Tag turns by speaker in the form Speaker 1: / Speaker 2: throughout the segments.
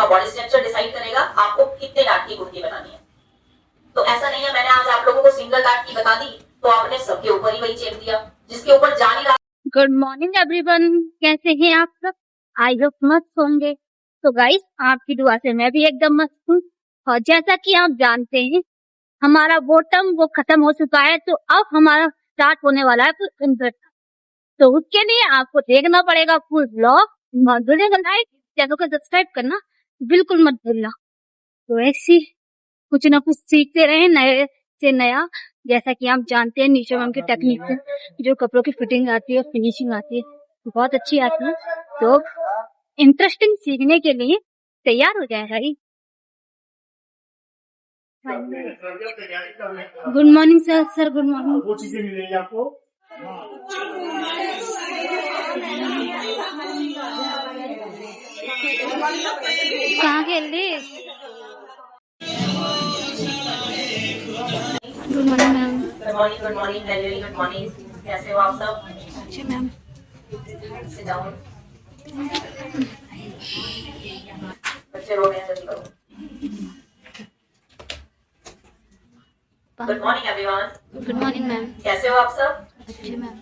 Speaker 1: का body structure decide करेगा आपको कितने डार्ट की कुर्ती बनानी है। तो ऐसा नहीं है मैंने आज आप लोगों को सिंगल डार्ट की बता दी तो आपने सबके ऊपर ही वही चेप दिया जिसके ऊपर जा नहीं रहा।
Speaker 2: गुड मॉर्निंग एवरीवन, कैसे हैं आप सब? आई होप मस्त होंगे। तो गाइस, आपकी दुआ से मैं भी एकदम मस्त हूँ। और जैसा कि आप जानते हैं, हमारा बॉटम वो खत्म हो चुका है, तो अब हमारा स्टार्ट होने वाला है फिर इंसर्ट। तो उसके लिए आपको देखना पड़ेगा फुल ब्लॉग, वीडियो को लाइक, चैनल को सब्सक्राइब करना बिल्कुल मत भूलना। तो ऐसी कुछ ना कुछ सीखते रहे नए से नया। जैसा कि आप जानते हैं, नीचे मैम की टेक्निक से जो कपड़ों की फिटिंग आती है, फिनिशिंग आती है, बहुत अच्छी आती है। तो इंटरेस्टिंग सीखने के लिए तैयार हो जाए भाई। Good morning sir. Sir good morning.
Speaker 3: वो चीजें मिलेंगी आपको।
Speaker 2: कहाँ खेल रही? Good morning ma'am.
Speaker 1: Good morning very good morning. कैसे हो आप सब?
Speaker 2: अच्छे मैम।
Speaker 1: Sit down. बच्चे रो रहे हैं, जल्दी करो। Good morning everyone.
Speaker 2: Good morning ma'am.
Speaker 1: कैसे हो आप सब?
Speaker 2: अच्छे मैम।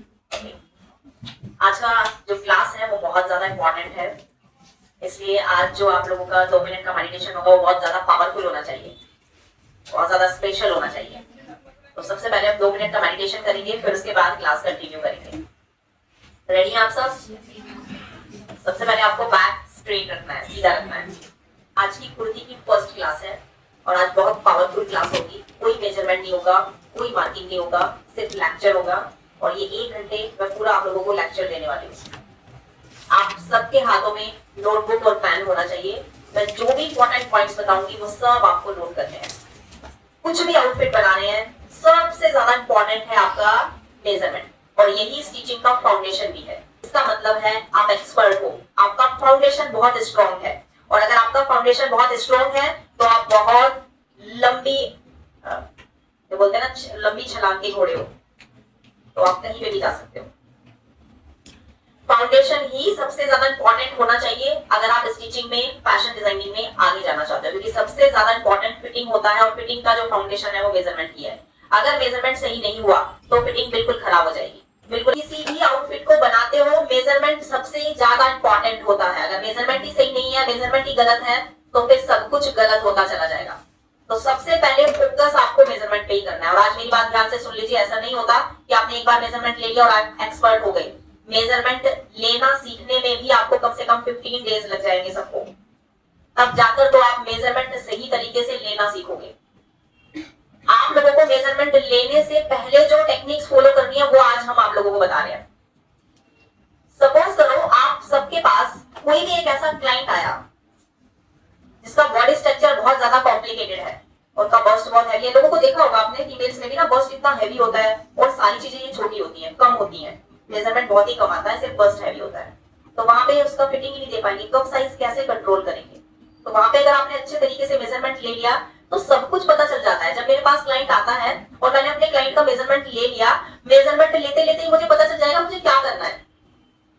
Speaker 1: आज का जो क्लास है वो बहुत ज्यादा इम्पोर्टेंट है, इसलिए आज जो आप लोगों का 2 मिनट का मेडिटेशन होगा वो बहुत ज्यादा पावरफुल होना चाहिए, बहुत ज्यादा स्पेशल होना चाहिए। तो सबसे पहले हम 2 मिनट का मेडिटेशन करेंगे, फिर उसके बाद क्लास कंटिन्यू करेंगे। रेडी हैं आप सब? सबसे पहले आपको बैक स्ट्रेट रखना है, सीधा रखना है। आज की कुर्ती की फर्स्ट क्लास है और आज बहुत पावरफुल क्लास होगी। कोई मेजरमेंट नहीं होगा, कोई मार्किंग नहीं होगा, सिर्फ लेक्चर होगा। और ये 1 घंटे मैं पूरा आप लोगों को लेक्चर देने वाली हूँ। आप सबके हाथों में नोटबुक और पेन होना चाहिए। मैं जो भी इंपॉर्टेंट पॉइंट्स बताऊंगी वो सब आपको नोट करने हैं। कुछ भी आउटफिट बनाने हैं, सबसे ज्यादा इंपॉर्टेंट है आपका मेजरमेंट, और यही स्टिचिंग का फाउंडेशन भी है। इसका मतलब है आप एक्सपर्ट हो, आपका फाउंडेशन बहुत स्ट्रॉन्ग है। और अगर आपका फाउंडेशन बहुत स्ट्रॉन्ग है तो आप बहुत लंबी जो बोलते हैं ना, लंबी छलांग के घोड़े हो, तो आप कहीं पे भी जा सकते हो। फाउंडेशन ही सबसे ज्यादा इंपॉर्टेंट होना चाहिए अगर आप स्टिचिंग में, फैशन डिजाइनिंग में आगे जाना चाहते हो, क्योंकि सबसे ज्यादा इंपॉर्टेंट फिटिंग होता है और फिटिंग का जो फाउंडेशन है वो मेजरमेंट ही है। अगर मेजरमेंट सही नहीं हुआ तो फिटिंग बिल्कुल खराब हो जाएगी। बिल्कुल किसी भी आउटफिट को बनाते हो मेजरमेंट सबसे ज्यादा इंपॉर्टेंट होता है। अगर मेजरमेंट ही सही नहीं है, मेजरमेंट ही गलत है, तो फिर सब कुछ गलत होता चला जाएगा। तो सबसे पहले फोकस आपको मेजरमेंट पे ही करना है। और आज मेरी बात ध्यान से सुन लीजिए, ऐसा नहीं होता कि आपने एक बार मेजरमेंट ले लिया और आप एक्सपर्ट हो गए। मेजरमेंट लेना सीखने में भी आपको कम से कम 15 डेज लग जाएंगे सबको, तब जाकर तो आप मेजरमेंट सही तरीके से लेना सीखोगे। आप लोगों को मेजरमेंट लेने से पहले जो टेक्निक्स फॉलो करनी है वो आज हम आप लोगों को बता रहे हैं। सपोज करो आप सबके पास कोई भी एक ऐसा क्लाइंट आया जिसका बॉडी स्ट्रक्चर बहुत ज्यादा कॉम्प्लिकेटेड है और उसका बस्ट बहुत हैवी है। लोगों को देखा होगा आपने, फीमेल्स में भी ना बस्ट इतना हैवी होता है और सारी चीजें ये छोटी होती हैं, कम होती हैं, मेजरमेंट बहुत ही कम आता है, सिर्फ बस्ट हैवी होता है। तो वहां पे उसका फिटिंग ही नहीं दे पाएंगे, कप साइज कैसे कंट्रोल करेंगे? तो वहां पे अगर आपने अच्छे तरीके से मेजरमेंट ले लिया तो सब कुछ पता चल जाता है। जब मेरे पास क्लाइंट आता है और मैंने अपने क्लाइंट का मेजरमेंट ले लिया, मेजरमेंट लेते लेते ही मुझे पता चल जाएगा मुझे क्या करना है।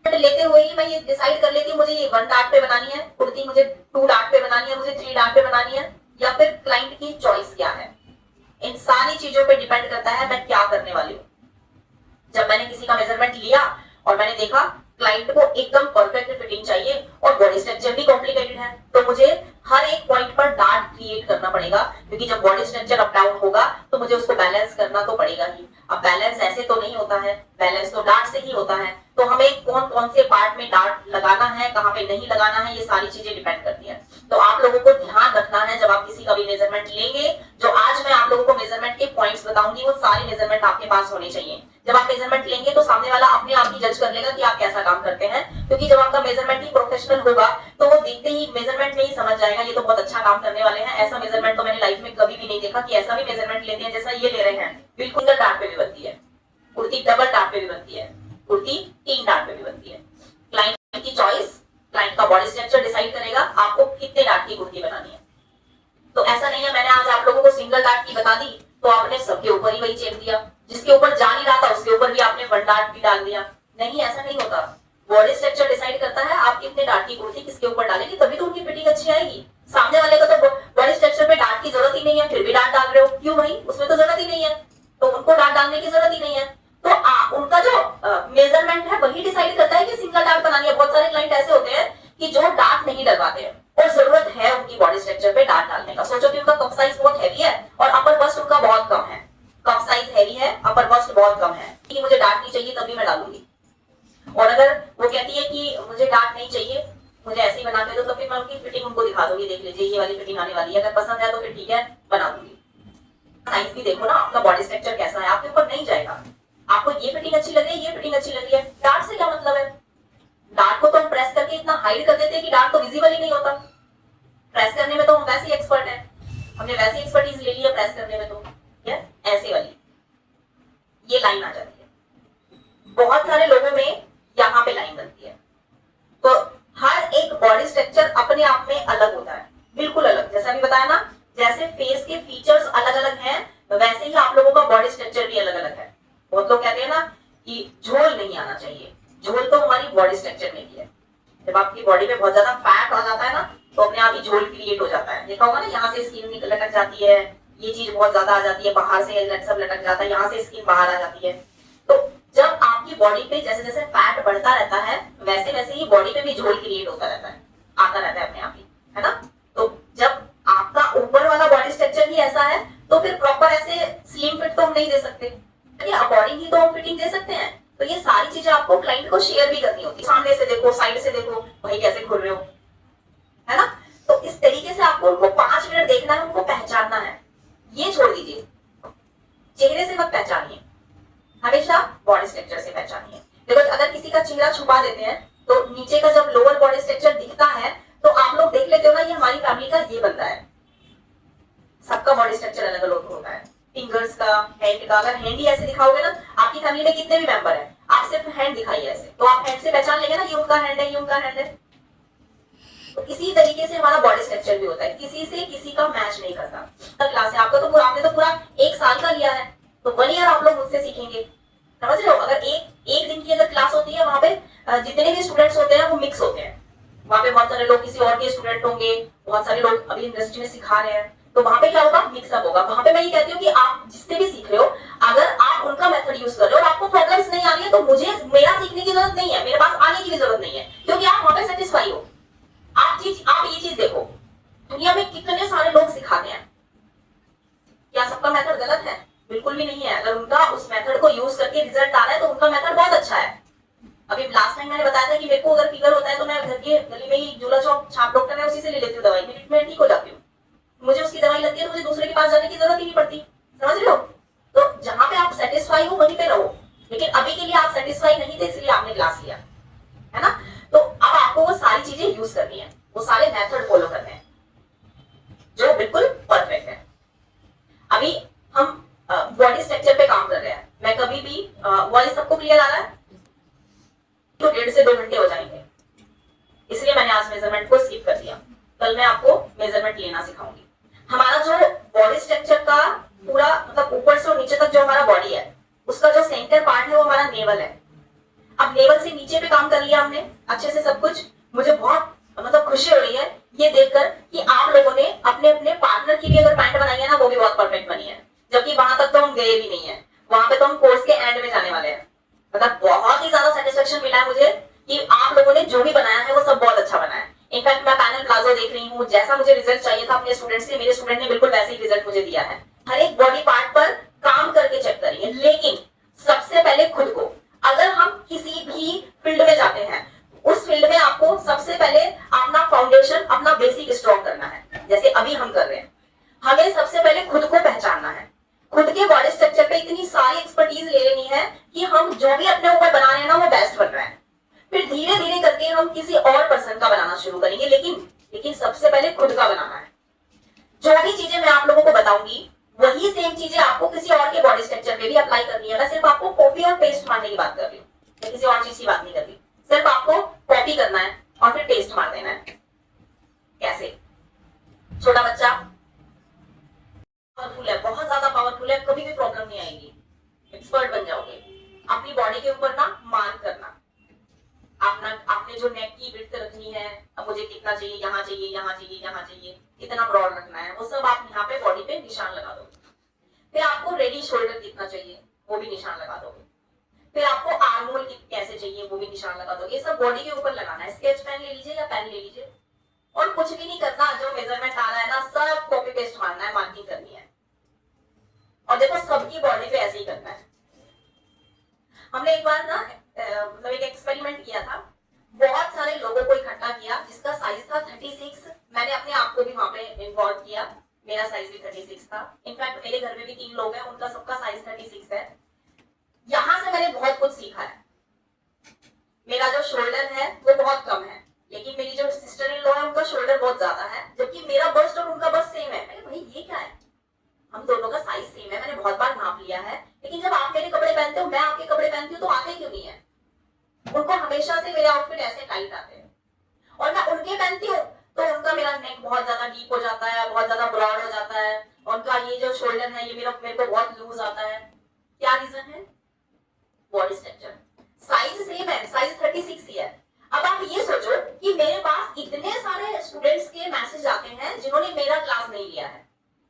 Speaker 1: लेते हुए ही मैं ये डिसाइड कर लेती हूँ मुझे ये 1 डार्ट पे बनानी है कुर्ती, मुझे 2 डार्ट पे बनानी है, मुझे 3 डार्ट पे बनानी है, या फिर क्लाइंट की चॉइस क्या है। इन सारी चीजों पे डिपेंड करता है मैं क्या करने वाली हूँ। जब मैंने किसी का मेजरमेंट लिया और मैंने देखा क्लाइंट को एकदम परफेक्ट फिटिंग चाहिए और बॉडी स्ट्रक्चर भी कॉम्प्लिकेटेड है, तो मुझे हर एक पॉइंट पर डार्ट क्रिएट करना पड़ेगा, क्योंकि जब बॉडी स्ट्रक्चर अप डाउन होगा तो मुझे उसको बैलेंस करना तो पड़ेगा ही। अब बैलेंस ऐसे तो नहीं होता है, बैलेंस तो डार्ट से ही होता है। तो हमें कौन कौन से पार्ट में डार्ट लगाना है, कहाँ पे नहीं लगाना है, ये सारी चीजें डिपेंड करती है। तो आप लोगों को ध्यान रखना है जब आप किसी का भी मेजरमेंट लेंगे, जो आज मैं आप लोगों को मेजरमेंट के पॉइंट्स बताऊंगी वो सारे मेजरमेंट आपके पास होने चाहिए। जब आप मेजरमेंट लेंगे तो सामने वाला अपने आप ही जज कर लेगा कि आप कैसा काम करते हैं, क्योंकि जब आपका मेजरमेंट ही प्रोफेशनल होगा तो वो देखते ही मेजरमेंट में ही समझ जाएगा ये तो बहुत अच्छा काम करने वाले हैं। ऐसा मेजरमेंट तो मैंने लाइफ में कभी भी नहीं देखा कि ऐसा भी मेजरमेंट लेते हैं जैसा ये ले रहे हैं। बिल्कुल डार्ट पे भी बनती है कुर्ती, डबल डार्ट पे भी बनती है कुर्ती, 3 डार्ट पे भी बनती है। क्लाइंट की चॉइस, क्लाइंट का बॉडी स्ट्रक्चर डिसाइड करेगा आपको कितने डार्ट की कुर्ती बनानी है। तो ऐसा नहीं है मैंने आज आप लोगों को सिंगल डार्ट की बता दी तो आपने सबके ऊपर ही वही चेप दिया, जिसके ऊपर जा नहीं रहा था उसके ऊपर भी आपने 1 डार्ट भी डाल दिया। नहीं, ऐसा नहीं होता। बॉडी स्ट्रक्चर डिसाइड करता है आप कितने डार्ट की कुर्ती किसके ऊपर डालेंगे, तभी तो उनकी फिटिंग अच्छी आएगी। सामने वाले को तो बॉडी स्ट्रक्चर पे डांट की जरूरत ही नहीं है, फिर भी डांट डाल रहे हो, क्यों भाई? उसमें तो जरूरत ही नहीं है, तो उनको डांट डालने की जरूरत ही नहीं है। तो उनका जो मेजरमेंट है वही डिसाइड करता है कि सिंगल डांट बनानी है। बहुत सारे क्लाइंट ऐसे होते हैं कि जो डांट नहीं डलवाते हैं और जरूरत है उनकी बॉडी स्ट्रक्चर पे डांट डालने का। सोचो कि उनका कप साइज बहुत हैवी है और अपर बस्ट उनका बहुत कम है, कप साइज हैवी है, अपर बस्ट बहुत कम है, कि मुझे डांट नहीं चाहिए तभी मैं डालूंगी। और अगर वो कहती है कि मुझे डांट नहीं चाहिए, मुझे ऐसे ही बना के दो, तो फिर मैं उनकी फिटिंग उनको दिखा दूंगी, देख लीजिए ये वाली फिटिंग आने वाली है, अगर पसंद है तो फिर ठीक है बना दूंगी। साइज भी देखो ना, आपका बॉडी स्ट्रक्चर कैसा है, आपके ऊपर नहीं जाएगा। आपको ये फिटिंग अच्छी लग रही है, ये फिटिंग अच्छी लग रही है, डांट से क्या मतलब है? डांट को तो हम प्रेस करके इतना हाइड कर देते हैं कि डांट तो विजिबल ही नहीं होता। प्रेस करने में तो हम वैसे ही एक्सपर्ट है, हमने वैसी एक्सपर्टीज ले ली है प्रेस करने में, तो या ऐसे वाली ये लाइन आ जाती है। बहुत सारे लोगों में यहाँ पे लाइन बनती है। तो हर एक बॉडी स्ट्रक्चर अपने आप में अलग होता है, बिल्कुल अलग। जैसा अभी बताया ना, जैसे फेस के फीचर्स अलग अलग हैं, वैसे ही आप लोगों का बॉडी स्ट्रक्चर भी अलग अलग है। बहुत लोग कहते हैं ना कि झोल नहीं आना चाहिए, झोल तो हमारी बॉडी स्ट्रक्चर में भी है। जब आपकी बॉडी पे बहुत ज्यादा फैट आ जाता है ना, तो अपने आप ही झोल क्रिएट हो जाता है। देखा होगा ना, यहाँ से स्किन लटक जाती है, ये चीज बहुत ज्यादा आ जाती है, बाहर से सब लटक जाता है, यहाँ से स्किन बाहर आ जाती है। तो जब आपकी बॉडी पे जैसे जैसे फैट बढ़ता रहता है, वैसे वैसे ही बॉडी पे भी झोल क्रिएट होता रहता है, आता रहता है अपने आप ही, है ना। तो जब आपका ऊपर वाला बॉडी स्ट्रक्चर ही ऐसा है, तो फिर प्रॉपर ऐसे स्लिम फिट तो हम नहीं दे सकते, अकॉर्डिंग ही तो हम फिटिंग दे सकते हैं। तो ये सारी चीजें आपको क्लाइंट को शेयर भी करनी होती है। सामने से देखो, साइड से देखो, भाई कैसे घूर रहे हो, है ना। तो इस तरीके से आपको उनको 5 मिनट देखना है, उनको पहचानना है। ये छोड़ दीजिए, चेहरे से मत पहचानिए, हमेशा बॉडी स्ट्रक्चर से पहचानिए। देखो, अगर किसी का चेहरा छुपा देते हैं तो नीचे का जब लोअर बॉडी स्ट्रक्चर दिखता है तो आप लोग देख लेते हो ना, ये हमारी फैमिली का ये बंदा है। सबका बॉडी स्ट्रक्चर अलग अलग होता है, फिंगर्स का, हैंड का। अगर हैंड ही ऐसे दिखाओगे ना, आपकी फैमिली में कितने भी मेंबर है, आप सिर्फ हैंड दिखाइए ऐसे, तो आप हैंड से पहचान लेंगे ना, ये उनका हैंड है, ये उनका हैंड है। तो इसी तरीके से हमारा बॉडी स्ट्रक्चर भी होता है, किसी से किसी का मैच नहीं करता। क्लास है आपका, तो आपने तो पूरा 1 साल का लिया है, तो 1 ईयर आप लोग मुझसे सीखेंगे, समझ रहे हो। अगर एक दिन की अगर क्लास होती है, वहां पे जितने भी स्टूडेंट्स होते हैं वो मिक्स होते हैं। वहां पे बहुत सारे लोग किसी और के स्टूडेंट होंगे, बहुत सारे लोग अभी इंडस्ट्री में सिखा रहे हैं, तो वहां पे क्या होगा, मिक्सअप होगा। वहां पे मैं ये कहती हूँ कि आप जिससे भी सीख रहे हो, अगर आप उनका मेथड यूज कर रहे हो और आपको प्रॉब्लम्स नहीं आ रही है, तो मुझे मेरा सीखने की जरूरत नहीं है, मेरे पास आने की भी जरूरत नहीं है, क्योंकि आप वहां पे सेटिस्फाई हो। आप ये चीज देखो, दुनिया में कितने सारे लोग सिखाते हैं, क्या सबका मेथड गलत है? बिल्कुल भी नहीं है। अगर उनका उस मेथड को यूज करके रिजल्ट आ रहा है तो उनका मेथड बहुत अच्छा है। अभी लास्ट टाइम मैंने बताया था कि मेरे को अगर फीवर होता है तो मैं घर के गली में ही झूला चौक छाप डॉक्टर है, उसी से ले लेती हूँ दवाई, मिनट में ठीक हो जाती हूँ। मुझे उसकी दवाई लगती है तो मुझे दूसरे के पास जाने की जरूरत ही नहीं पड़ती, समझ रहे हो। तो जहां पे आप सेटिस्फाई हो वहीं पे रहो, लेकिन अभी के लिए आप सेटिस्फाई नहीं थे, इसलिए आपने क्लास लिया, है ना। तो अब आपको वो सारी चीजें यूज करनी है, वो सारे मेथड फॉलो करने हैं जो बिल्कुल परफेक्ट है। अभी हम बॉडी स्ट्रक्चर पे काम कर रहे हैं। मैं कभी भी वॉइस सबको क्लियर आ रहा है? तो 1.5 से 2 घंटे हो जाएंगे, इसलिए मैंने आज मेजरमेंट को स्किप कर दिया। कल मैं आपको मेजरमेंट लेना सिखाऊंगी। हमारा जो बॉडी स्ट्रक्चर का पूरा मतलब ऊपर से नीचे तक जो हमारा बॉडी है, उसका जो सेंटर पार्ट है वो हमारा नेवल है। अब नेवल से नीचे पे काम कर लिया हमने अच्छे से सब कुछ। मुझे बहुत मतलब खुशी हो रही है ये देखकर कि आप लोगों ने अपने अपने पार्टनर की भी अगर पैंट बनाई है ना, वो भी बहुत परफेक्ट बनी है, जबकि वहां तक तो हम गए भी नहीं है, वहां पे तो हम कोर्स के एंड में जाने वाले हैं। मतलब बहुत ही ज्यादा सेटिस्फेक्शन मिला है मुझे कि आप लोगों ने जो भी बनाया है वो सब बहुत अच्छा बना है। इनफैक्ट मैं पैनल प्लाजो देख रही हूँ, जैसा मुझे रिजल्ट चाहिए था अपने स्टूडेंट से, मेरे स्टूडेंट ने बिल्कुल वैसे ही रिजल्ट मुझे दिया है। हर एक बॉडी पार्ट पर काम करके चेक करिए, लेकिन सबसे पहले खुद को। अगर हम किसी भी फील्ड में जाते हैं, उस फील्ड में आपको सबसे पहले अपना फाउंडेशन, अपना बेसिक स्ट्रॉन्ग करना है, जैसे अभी हम कर रहे हैं। हमें सबसे पहले खुद को पहचानना है, खुद के बॉडी स्ट्रक्चर पे इतनी सारी एक्सपर्टीज ले लेनी है कि हम जो भी अपने ऊपर बना रहे हैं ना, वो बेस्ट बन रहा है। फिर धीरे धीरे करके हम किसी और पर्सन का बनाना शुरू करेंगे, लेकिन सबसे पहले खुद का बनाना है। जो भी चीजें मैं आप लोगों को बताऊंगी, वही सेम चीजें आपको किसी और के बॉडी स्ट्रक्चर पे भी अप्लाई करनी है। मैं सिर्फ आपको कॉपी और पेस्ट मारने की बात कर रही हूँ, मैं किसी और चीज की बात नहीं कर रही। सिर्फ आपको कॉपी करना है और फिर पेस्ट मार देना है। कैसे? छोटा बच्चा पावरफुल है, बहुत ज्यादा पावरफुल है, कभी भी प्रॉब्लम नहीं आएगी, एक्सपर्ट बन जाओगे। अपनी बॉडी के ऊपर ना मार्क करना, आपने जो नेक की विड्थ रखनी है, अब मुझे कितना चाहिए, यहाँ चाहिए, यहाँ चाहिए, यहाँ चाहिए, कितना ब्रॉड रखना है, वो सब आप यहाँ पे बॉडी पे निशान लगा दोगे। फिर आपको रेडी शोल्डर कितना चाहिए वो भी निशान लगा दोगे। फिर आपको आर्म होल कैसे चाहिए वो भी निशान लगा दोगे। ये सब बॉडी के ऊपर लगाना है। स्केच पेन ले लीजिए या पेन ले लीजिए और कुछ भी नहीं करना, जो मेजरमेंट आ रहा है ना सब कॉपी पेस्ट मारना है, मार्किंग करनी है। और देखो सबकी बॉडी पे ऐसे ही करना है। हमने एक बार ना मतलब एक एक्सपेरिमेंट किया था, बहुत सारे लोगों को इकट्ठा किया जिसका साइज था 36। मैंने अपने आप को भी वहां पे इन्वॉल्व किया, मेरा साइज भी 36 था। इनफैक्ट मेरे घर में भी 3 लोग हैं, उनका सबका साइज 36 है। यहां से मैंने बहुत कुछ सीखा है। मेरा जो शोल्डर है वो बहुत कम है, लेकिन मेरी जो सिस्टर इन लॉ है उनका शोल्डर बहुत ज्यादा है, जबकि मेरा बस्ट और उनका बस्ट सेम है। भाई ये क्या है, हम दोनों का साइज सेम है, मैंने बहुत बार नाप लिया है, लेकिन जब आप मेरे कपड़े पहनते हो, मैं आपके कपड़े पहनती हूँ, तो आते क्यों नहीं है? उनको हमेशा से मेरे आउटफिट ऐसे टाइट आते हैं और मैं उनके पहनती हूँ तो उनका मेरा नेक बहुत ज्यादा डीप हो जाता है, बहुत ज्यादा ब्रॉड हो जाता है। उनका ये जो शोल्डर है ये मेरे को बहुत लूज आता है। क्या रीजन है? Body structure. साइज सेम है, साइज 36 ही है। अब आप ये सोचो कि मेरे पास इतने सारे स्टूडेंट्स के मैसेज आते हैं जिन्होंने मेरा क्लास नहीं लिया है,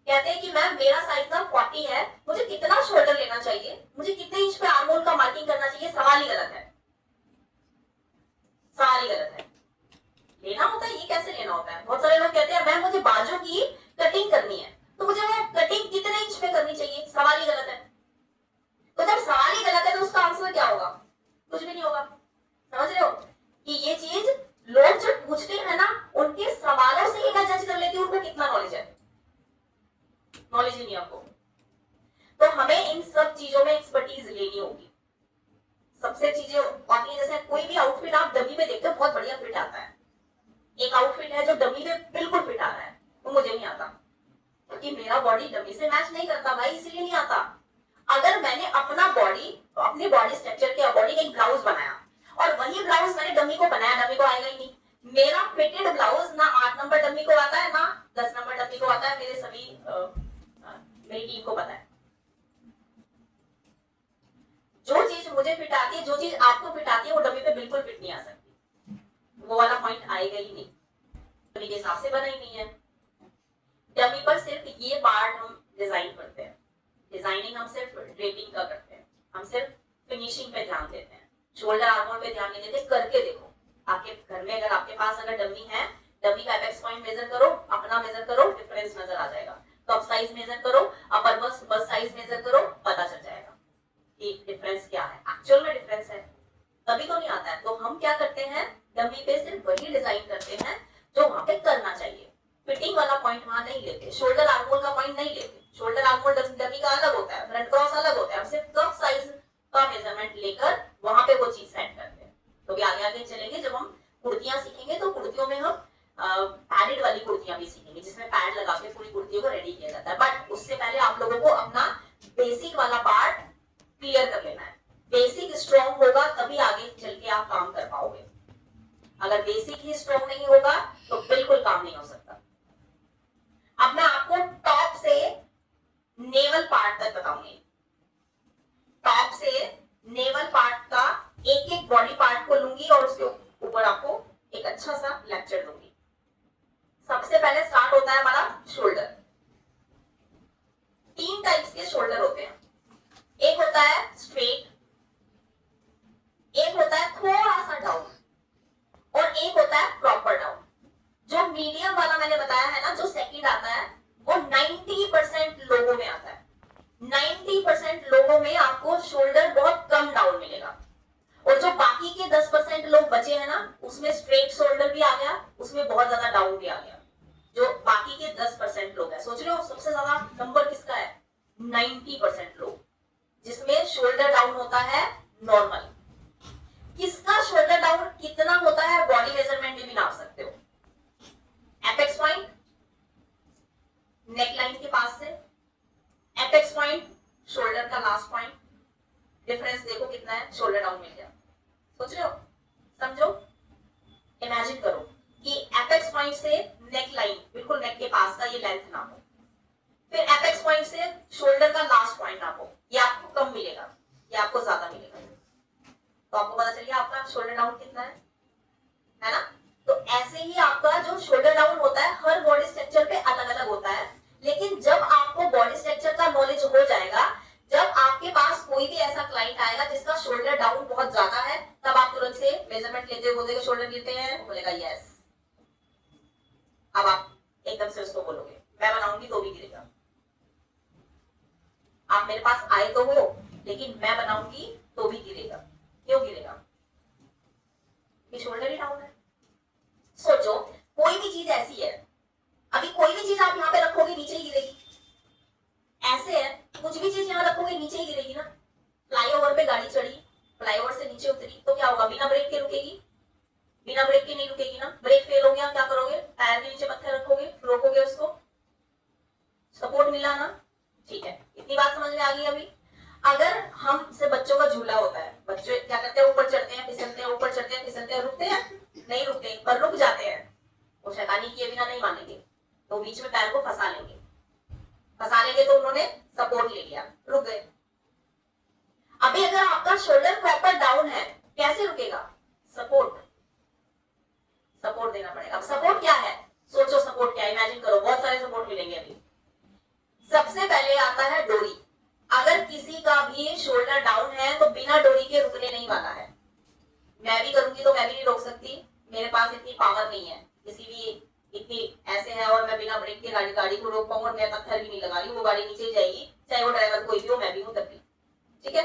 Speaker 1: कहते हैं कि मैम मेरा साइज ना 40 है, मुझे कितना शोल्डर लेना चाहिए, मुझे कितने इंच पे आर्म होल का मार्किंग करना चाहिए। सवाल ही गलत है, सवाल ही गलत है। लेना होता है, ये कैसे लेना होता है? बहुत सारे लोग कहते हैं मैम मुझे बाजू की कटिंग करनी है, तो मुझे वो कटिंग कितने इंच पे करनी चाहिए। सवाल ही गलत है। तो जब सवाल ही गलत है तो उसका आंसर क्या होगा? कुछ भी नहीं होगा। समझ रहे हो कि ये चीज लोग जो पूछते हैं ना, उनके सवालों से ही मैं जज कर लेती हूँ उनको कितना नॉलेज है। नॉलेज ही नहीं आपको। तो हमें इन सब चीजों में एक्सपर्टीज लेनी होगी। सबसे चीजें आती है, जैसे कोई भी आउटफिट आप डमी में देखते हो बहुत बढ़िया फिट आता है। एक आउटफिट है जो डमी में बिल्कुल फिट आ रहा है, वो मुझे नहीं आता क्योंकि मेरा बॉडी डमी से मैच नहीं करता भाई, इसलिए नहीं आता। अगर मैंने अपनी बॉडी स्ट्रक्चर के अकॉर्डिंग एक ब्लाउज बनाया और वही ब्लाउज मैंने डमी को बनाया, डमी को आएगा ही नहीं। मेरा फिटेड ब्लाउज ना 8 नंबर डमी को आता है ना 10 नंबर डमी को आता है। मेरे सभी मेरी टीम को पता है। जो चीज मुझे फिट आती है, जो चीज आपको फिट आती है, वो डमी पे बिल्कुल फिट नहीं आ सकती। वो वाला पॉइंट आएगा ही नहीं, डमी के हिसाब से बना ही नहीं है। डमी पर सिर्फ ये पार्ट हम डिजाइन करते हैं। डिजाइनिंग हम सिर्फ ड्रेपिंग का करते हैं, हम सिर्फ फिनिशिंग पे ध्यान देते हैं, शोल्डर आर्म होल पे ध्यान नहीं देते। करके देखो आपके घर में, अगर आपके पास अगर डमी है, डमी का एपेक्स पॉइंट मेजर करो, अपना मेजर करो, डिफरेंस नजर आ जाएगा। टॉप साइज मेजर करो, अपर बस्ट साइज मेजर करो, पता चल जाएगा कि डिफरेंस क्या है। एक्चुअल में डिफरेंस है, तभी तो नहीं आता है। तो हम क्या करते हैं, डमी पे सिर्फ वही डिजाइन करते हैं जो वहां पे करना चाहिए। फिटिंग वाला पॉइंट वहां नहीं लेते, शोल्डर आर्म होल का पॉइंट नहीं लेते। शोल्डर आर्म होल डमी का अलग होता है, फ्रंट क्रॉस अलग होता है। हम सिर्फ कप साइज का मेजरमेंट लेकर वहां पे वो चीज सेट करते हैं। तो भी आगे आगे चलेंगे, जब हम कुर्तियां सीखेंगे तो कुर्तियों में हम पैडेड वाली कुर्तियां भी सीखेंगे, जिसमें पैड लगा के पूरी कुर्तियों को रेडी किया जाता है। बट उससे पहले आप लोगों को अपना बेसिक वाला पार्ट क्लियर कर लेना है। बेसिक स्ट्रॉन्ग होगा तभी आगे चल के आप काम कर पाओगे। अगर बेसिक ही स्ट्रॉन्ग नहीं होगा तो बिल्कुल काम नहीं हो सकता। अब मैं आपको टॉप से नेवल पार्ट तक बताऊंगी। टॉप से नेवल पार्ट का एक एक बॉडी पार्ट को लूंगी और उसके ऊपर आपको एक अच्छा सा लेक्चर दूंगी। सबसे पहले स्टार्ट होता है हमारा शोल्डर। 3 टाइप्स के शोल्डर होते हैं। एक होता है स्ट्रेट, एक होता है थोड़ा सा डाउन और एक होता है प्रॉपर डाउन। जो मीडियम वाला मैंने बताया है ना, जो सेकंड आता है, वो 90% लोगों में आता है। 90% लोगों में आपको शोल्डर बहुत कम डाउन मिलेगा और जो बाकी के 10% लोग बचे हैं ना, उसमें स्ट्रेट शोल्डर भी आ गया, उसमें बहुत ज्यादा डाउन भी आ गया। जो बाकी के 10% लोग हैं, सोच रहे हो सबसे ज्यादा नंबर किसका है? 90% लोग, जिसमें शोल्डर डाउन होता है नॉर्मल। किसका शोल्डर डाउन कितना होता है बॉडी मेजरमेंट में भी नाप सकते हो। एपेक्स पॉइंट नेक लाइन के पास से, एपेक्स पॉइंट शोल्डर का लास्ट पॉइंट, डिफरेंस देखो कितना है, शोल्डर डाउन मिल गया। सोच रहे हो? समझो, इमेजिन करो कि एपेक्स पॉइंट से नेक लाइन, बिल्कुल नेक के पास का ये लेंथ नापो, फिर एपेक्स पॉइंट से शोल्डर का लास्ट पॉइंट नापो। ये आपको कम मिलेगा, ये आपको ज्यादा मिलेगा। तो आपको पता चल गया आपका शोल्डर डाउन कितना है। है ना। तो ऐसे ही आपका जो शोल्डर डाउन होता है हर बॉडी स्ट्रक्चर पे अलग अलग होता है, लेकिन जब आपको बॉडी स्ट्रक्चर का नॉलेज हो जाएगा, जब आपके पास कोई भी ऐसा क्लाइंट आएगा जिसका शोल्डर डाउन बहुत ज्यादा है, तब आप तुरंत से मेजरमेंट लेते हुए बोलेगा शोल्डर गिरते हैं, वो बोलेगा यस। अब आप एकदम से उसको बोलोगे मैं बनाऊंगी तो भी गिरेगा। आप मेरे पास आए तो हो, लेकिन मैं बनाऊंगी तो भी गिरेगा। क्यों गिरेगा? ये शोल्डर ही डाउन है। सोचो कोई भी चीज ऐसी है, अभी कोई भी चीज आप यहाँ पे रखोगे नीचे ही गिरेगी, ऐसे है कुछ भी चीज यहाँ रखोगे नीचे ही गिरेगी ना। फ्लाईओवर पे गाड़ी चढ़ी, फ्लाईओवर से नीचे उतरी तो क्या होगा? बिना ब्रेक के रुकेगी? बिना ब्रेक के नहीं रुकेगी ना। ब्रेक फेल हो गया क्या करोगे? टायर के नीचे पत्थर रखोगे, रोकोगे उसको, सपोर्ट मिला ना। ठीक है, इतनी बात समझ में आ गई। अभी अगर हम से बच्चों का झूला होता है, बच्चे क्या करते हैं? ऊपर चढ़ते हैं, फिसलते हैं, ऊपर चढ़ते हैं, फिसलते हैं, रुकते हैं? नहीं रुकते, पर रुक जाते हैं। वो शैतानी किए बिना नहीं मानेंगे, तो बीच में पैर को फंसा लेंगे। फंसा लेंगे तो उन्होंने सपोर्ट ले लिया, रुक गए। अभी अगर आपका शोल्डर प्रॉपर डाउन है, कैसे रुकेगा? सपोर्ट, सपोर्ट देना पड़ेगा। अब सपोर्ट क्या है? सोचो सपोर्ट क्या है, इमेजिन करो, बहुत सारे सपोर्ट मिलेंगे अभी। सबसे पहले आता है डोरी। अगर किसी का भी शोल्डर डाउन है तो बिना डोरी के रुकने नहीं वाला है। मैं भी करूंगी तो मैं भी नहीं रोक सकती, मेरे पास इतनी पावर नहीं है, किसी भी इतनी ऐसे है और मैं बिना ब्रेक के गाड़ी को रोक पाऊँ, और मैं पत्थर भी नहीं लगा रही, वो गाड़ी नीचे जाएगी, चाहे वो ड्राइवर कोई भी हो, मैं भी हूं तब भी। ठीक है।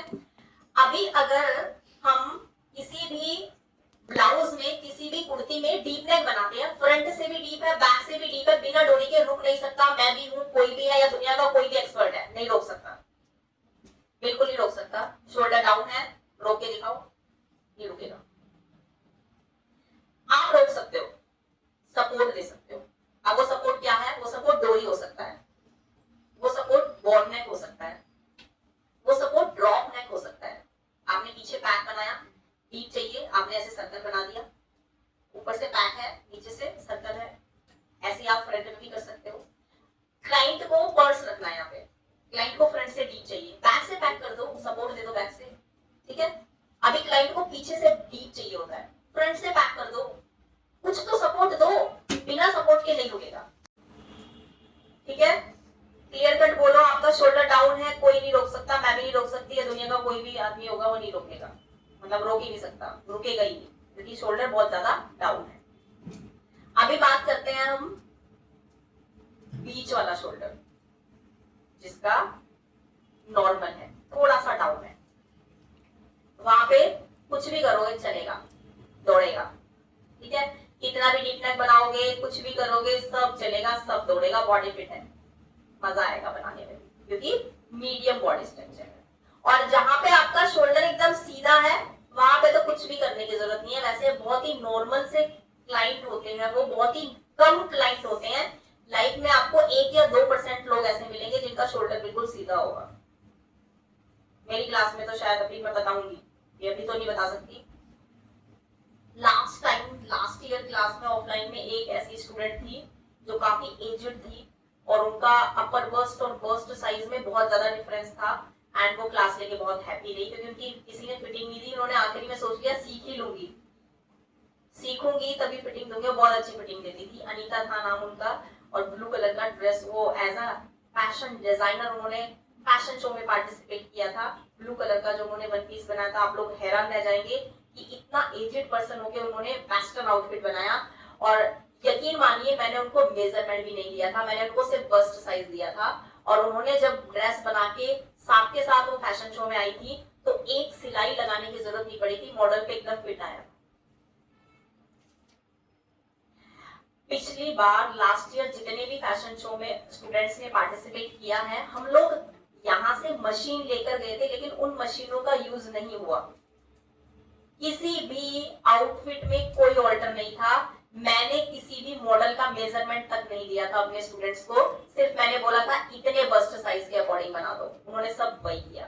Speaker 1: अभी अगर हम किसी भी ब्लाउज में, किसी भी कुर्ती में डीप नेक बनाते हैं, फ्रंट से भी डीप है, बैक से भी डीप है, बिना डोरी के रुक नहीं सकता। मैं भी हूं, कोई भी है, या दुनिया का कोई भी एक्सपर्ट है, नहीं रोक सकता, बिल्कुल नहीं रोक सकता। शोल्डर डाउन है, रोक के दिखाओ, नहीं रुकेगा। आप रोक सकते हो, सपोर्ट दे सकते हो। अब वो सपोर्ट क्या है? वो सपोर्ट डोरी हो सकता है, वो सपोर्ट बॉन्ड नेक हो सकता है, वो सपोर्ट ड्रॉप नेक हो सकता है। आपने पीछे पैक बनाया, डीप चाहिए, आपने ऐसे सर्कल बना दिया, ऊपर से पैक है, नीचे से सर्कल है, ऐसे आप फ्रंट में भी कर सकते हो। क्लाइंट को पर्स रखना है यहाँ पे, क्लाइंट को फ्रंट से डीप चाहिए, बैक से पैक कर दो, सपोर्ट दे दो बैक से। ठीक है। अभी क्लाइंट को पीछे से डीप चाहिए होता है, फ्रंट से पैक कर दो, कुछ तो सपोर्ट दो, बिना सपोर्ट के नहीं रुकेगा। ठीक है, क्लियर कट बोलो। आपका शोल्डर डाउन है, कोई नहीं रोक सकता, मैं भी नहीं रोक सकती, या दुनिया का कोई भी आदमी होगा वो नहीं रोकेगा, मतलब रोक ही नहीं सकता, रुकेगा ही नहीं, क्योंकि शोल्डर बहुत ज्यादा डाउन है। अभी बात करते हैं हम बीच वाला शोल्डर, जिसका नॉर्मल है, थोड़ा सा डाउन है। वहां पे कुछ भी करोगे चलेगा, दौड़ेगा। ठीक है, कितना भी डीप नेक बनाओगे, कुछ भी करोगे, सब चलेगा, सब दौड़ेगा, बॉडी फिट है, मजा आएगा बनाने में, क्योंकि मीडियम बॉडी स्ट्रक्चर है। और जहां पे आपका शोल्डर एकदम सीधा है, वहां पे तो कुछ भी करने की जरूरत नहीं है। वैसे बहुत ही नॉर्मल से क्लाइंट होते हैं, वो बहुत ही कम क्लाइंट होते हैं। लाइफ में आपको 1 या 2% लोग ऐसे मिलेंगे जिनका शोल्डर बिल्कुल सीधा होगा। मेरी क्लास में तो शायद अभी मैं बताऊंगी, ये अभी तो नहीं बता सकती। लास्ट ईयर क्लास में ऑफलाइन में एक ऐसी स्टूडेंट थी जो काफी एजड थी, और उनका अपर बस्ट और बस्ट साइज में बहुत ज्यादा डिफरेंस था, एंड वो क्लास लेके बहुत हैप्पी रही, क्योंकि उनकी किसी ने फिटिंग नहीं दी। उन्होंने आखिरी में सोच लिया सीख ही लूंगी, सीखूंगी तभी फिटिंग दूंगी। बहुत अच्छी फिटिंग देती थी, अनीता था नाम उनका, और ब्लू कलर का ड्रेस, वो एज अ फैशन डिजाइनर उन्होंने फैशन शो में पार्टिसिपेट किया था। ब्लू कलर का जो उन्होंने वन पीस बनाया था, आप लोग हैरान रह जाएंगे कि इतना एजेड पर्सन होकर उन्होंने वेस्टर्न आउटफिट बनाया। और यकीन मानिए मैंने उनको मेजरमेंट भी नहीं दिया था, मैंने उनको सिर्फ बस्ट साइज दिया था, और उन्होंने जब ड्रेस बना के साथ वो फैशन शो में आई थी, तो एक सिलाई लगाने की जरूरत नहीं पड़ी थी, मॉडल पे एकदम फिट आया। पिछली बार लास्ट ईयर जितने भी फैशन शो में स्टूडेंट्स ने पार्टिसिपेट किया है, हम लोग यहाँ से मशीन लेकर गए थे, लेकिन उन मशीनों का यूज नहीं हुआ। किसी भी आउटफिट में कोई ऑल्टर नहीं था, मैंने किसी भी मॉडल का मेजरमेंट तक नहीं दिया था अपने स्टूडेंट्स को, सिर्फ मैंने बोला था इतने बस्ट साइज के अकॉर्डिंग बना दो, उन्होंने सब वही किया।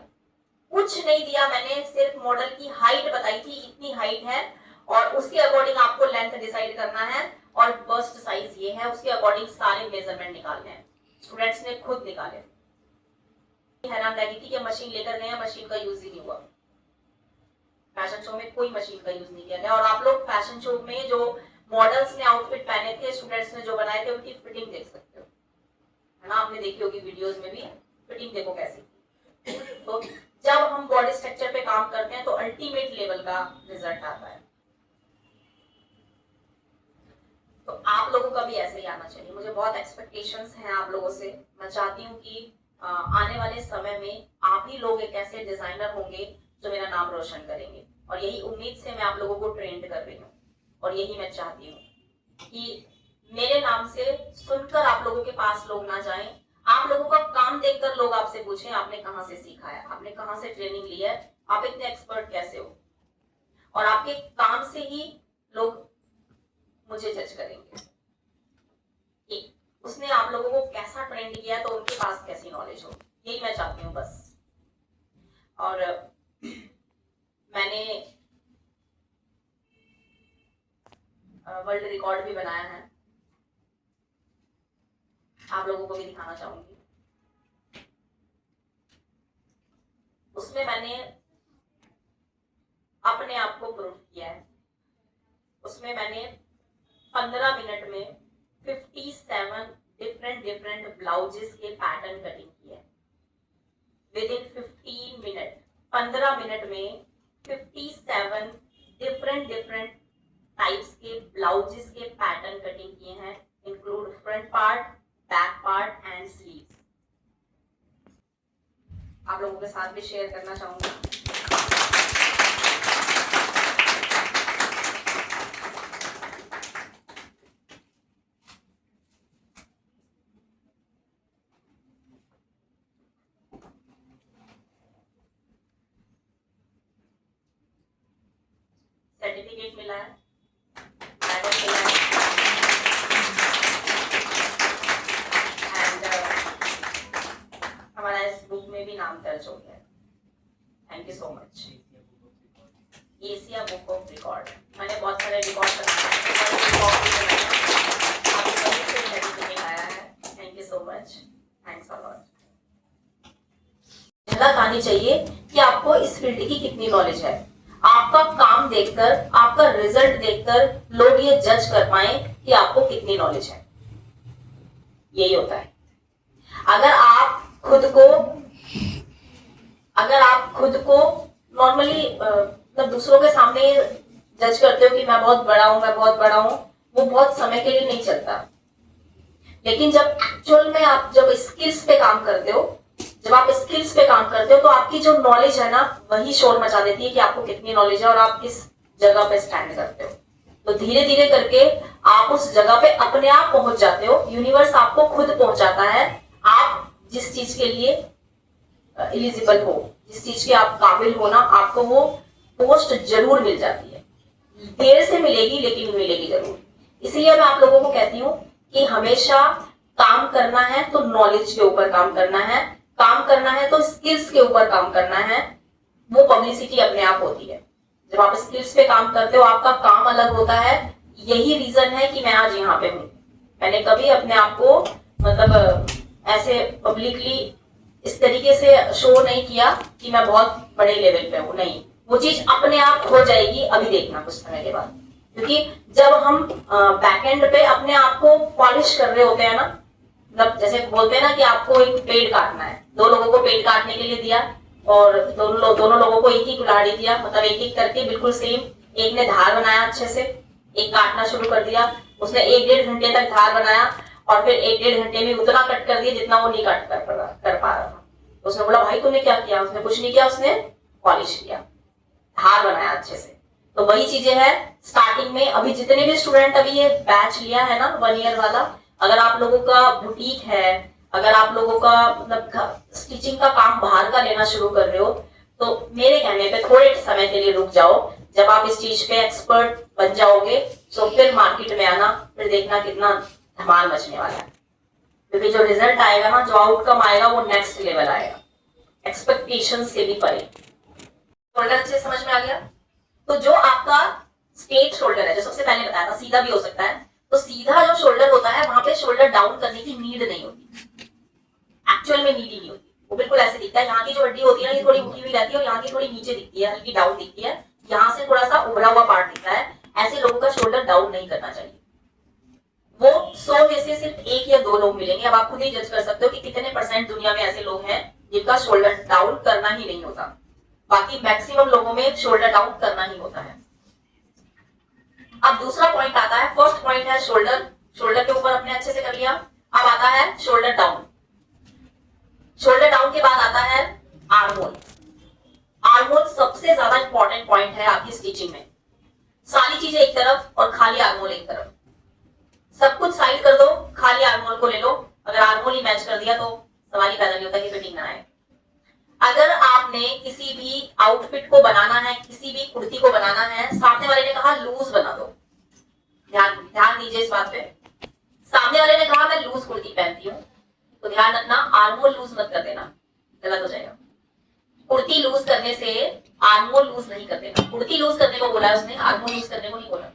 Speaker 1: कुछ नहीं दिया मैंने, सिर्फ मॉडल की हाइट बताई थी, इतनी हाइट है और उसके अकॉर्डिंग आपको लेंथ डिसाइड करना है, और बस्ट साइज ये है, उसके अकॉर्डिंग सारे मेजरमेंट निकालने हैं। स्टूडेंट्स ने खुद निकाले। हैरान लगी थी कि मशीन लेकर गए, मशीन का यूज ही नहीं हुआ। फैशन शो में कोई मशीन का यूज नहीं किया गया। और आप लोग फैशन शो में जो मॉडल्स ने आउटफिट पहने थे, स्टूडेंट्स ने जो बनाए थे, उनकी फिटिंग देख सकते हो, है ना, आपने देखी होगी वीडियोस में भी, फिटिंग देखो कैसी। तो जब हम बॉडी स्ट्रक्चर पे काम करते हैं तो अल्टीमेट लेवल का रिजल्ट आता है। तो आप लोगों का भी ऐसे ही आना चाहिए। मुझे बहुत एक्सपेक्टेशंस हैं आप लोगों से। मैं चाहती हूँ कि आने वाले समय में आप ही लोग एक ऐसे डिजाइनर होंगे जो मेरा नाम रोशन करेंगे, और यही उम्मीद से मैं आप लोगों को ट्रेंड कर रही हूँ। और यही मैं चाहती हूँ कि मेरे नाम से सुनकर आप लोगों के पास लोग ना जाएं, आप लोगों का काम देखकर लोग आपसे पूछें आपने कहाँ से सीखा है, आपने कहाँ से ट्रेनिंग ली है, आप इतने एक्सपर्ट कैसे हो। और आपके काम से ही लोग मुझे जज करेंगे कि उसने आप लोगों को कैसा ट्रेंड किया, तो उनके पास कैसी नॉलेज हो। यही मैं चाहती हूँ बस। और मैंने वर्ल्ड रिकॉर्ड भी बनाया है, आप लोगों को भी दिखाना चाहूंगी। उसमें मैंने अपने आप को प्रूव किया है। उसमें मैंने 15 मिनट में 57 डिफरेंट ब्लाउजेस के पैटर्न कटिंग किए हैं। विद इन 15 मिनट, 15 मिनट में 57 डिफरेंट टाइप्स के ब्लाउजेस के पैटर्न कटिंग किए हैं, include front part, back part and sleeves. आप लोगों के साथ भी शेयर करना चाहूंगी। सर्टिफिकेट मिला है, मेडल मिला है, एंड हमारा इस बुक में भी नाम दर्ज हो गया है। Thank you so much. Asia book of record, मैंने बहुत सारे रिकॉर्ड बनाए हैं। Thank you so much, thanks a lot. झलक आनी चाहिए कि आपको इस फील्ड की कितनी नॉलेज है। आपका काम देखकर, आपका रिजल्ट देखकर लोग ये जज कर पाए कि आपको कितनी नॉलेज है। यही होता है। अगर आप खुद को नॉर्मली मतलब दूसरों के सामने जज करते हो कि मैं बहुत बड़ा हूं, वो बहुत समय के लिए नहीं चलता। लेकिन जब एक्चुअल में आप जब स्किल्स पे काम करते हो, तो आपकी जो नॉलेज है ना, वही शोर मचा देती है कि आपको कितनी नॉलेज है और आप किस जगह पे स्टैंड करते हो। तो धीरे धीरे करके आप उस जगह पे अपने आप पहुंच जाते हो। यूनिवर्स आपको खुद पहुंचाता है। आप जिस चीज के लिए एलिजिबल हो, जिस चीज के आप काबिल हो ना, आपको वो पोस्ट जरूर मिल जाती है। देर से मिलेगी लेकिन मिलेगी जरूर। इसलिए मैं आप लोगों को कहती हूँ कि हमेशा काम करना है तो नॉलेज के ऊपर काम करना है, काम करना है तो स्किल्स के ऊपर काम करना है। वो पब्लिसिटी अपने आप होती है। जब आप स्किल्स पे काम करते हो, आपका काम अलग होता है। यही रीजन है कि मैं आज यहाँ पे हूँ। मैंने कभी अपने आप को मतलब ऐसे पब्लिकली इस तरीके से शो नहीं किया कि मैं बहुत बड़े लेवल पे हूँ। नहीं, वो चीज अपने आप हो जाएगी, अभी देखना कुछ समय के बाद। क्योंकि जब हम बैकएंड पे अपने आप को पॉलिश कर रहे होते हैं ना, मतलब जैसे बोलते हैं ना कि आपको एक पेड़ काटना है, दो लोगों को पेड़ काटने के लिए दिया और दोनों लोगों को एक ही कुल्हाड़ी दिया, मतलब एक एक करके बिल्कुल सेम। एक ने धार बनाया अच्छे से, एक काटना शुरू कर दिया। उसने 1-1.5 घंटे तक धार बनाया और फिर 1-1.5 घंटे में उतना कट कर दिया जितना वो नहीं कट कर पा रहा था। उसने बोला भाई तूने क्या किया? उसने कुछ नहीं किया, उसने पॉलिश किया, धार बनाया अच्छे से। तो वही चीजें हैं स्टार्टिंग में। अभी जितने भी स्टूडेंट अभी ये बैच लिया है ना 1 ईयर वाला, अगर आप लोगों का बुटीक है, अगर आप लोगों का मतलब स्टिचिंग का काम बाहर का लेना शुरू कर रहे हो, तो मेरे कहने पे थोड़े समय के लिए रुक जाओ। जब आप इस चीज पे एक्सपर्ट बन जाओगे तो फिर मार्केट में आना, फिर देखना कितना धमाल मचने वाला है। क्योंकि जो रिजल्ट आएगा ना, जो आउटकम आएगा, वो नेक्स्ट लेवल आएगा, एक्सपेक्टेशन से भी परे। शोल्डर अच्छे समझ में आ गया? तो जो आपका स्ट्रेट शोल्डर है, जो सबसे पहले बताया था, सीधा भी हो सकता है। तो सीधा जो शोल्डर होता है, वहां पे शोल्डर डाउन करने की नीड नहीं होती, एक्चुअल में नीड ही नहीं होती। वो बिल्कुल ऐसे दिखता है। यहाँ की जो हड्डी होती है ना, ये थोड़ी उठी हुई रहती है और यहाँ की थोड़ी नीचे दिखती है, हल्की डाउन दिखती है। यहाँ से थोड़ा सा उभरा हुआ पार्ट दिखता है, ऐसे लोगों का शोल्डर डाउन नहीं करना चाहिए। वो 100 में से सिर्फ 1 या 2 लोग मिलेंगे। अब आप खुद ही जज कर सकते हो कि कितने % दुनिया में ऐसे लोग हैं जिनका शोल्डर डाउन करना ही नहीं होता। बाकी मैक्सिमम लोगों में शोल्डर डाउन करना ही होता है। अब दूसरा पॉइंट आता है, फर्स्ट पॉइंट है शोल्डर, शोल्डर के ऊपर अपने अच्छे से कर लिया। अब आता है शोल्डर डाउन। शोल्डर डाउन के बाद आता है आर्म होल। आर्म होल सबसे ज्यादा इंपॉर्टेंट पॉइंट है आपकी स्टिचिंग में। सारी चीजें एक तरफ और खाली आर्म होल एक तरफ, सब कुछ साइड कर दो, खाली आर्म होल को ले लो। अगर आर्म होल ही मैच कर दिया तो सवाल ही पैदा नहीं होता कि फिटिंग ना आए। अगर आपने किसी भी आउटफिट को बनाना है, किसी भी कुर्ती को बनाना है, सामने वाले ने कहा लूज बना दो, ध्यान दीजिए इस बात पे। सामने वाले ने कहा मैं लूज कुर्ती पहनती हूँ, तो ध्यान रखना आर्म होल लूज मत कर देना, गलत हो जाएगा। कुर्ती लूज करने से आर्म होल लूज नहीं कर देना। कुर्ती लूज करने को बोला है उसने, आर्म होल लूज करने को नहीं बोला।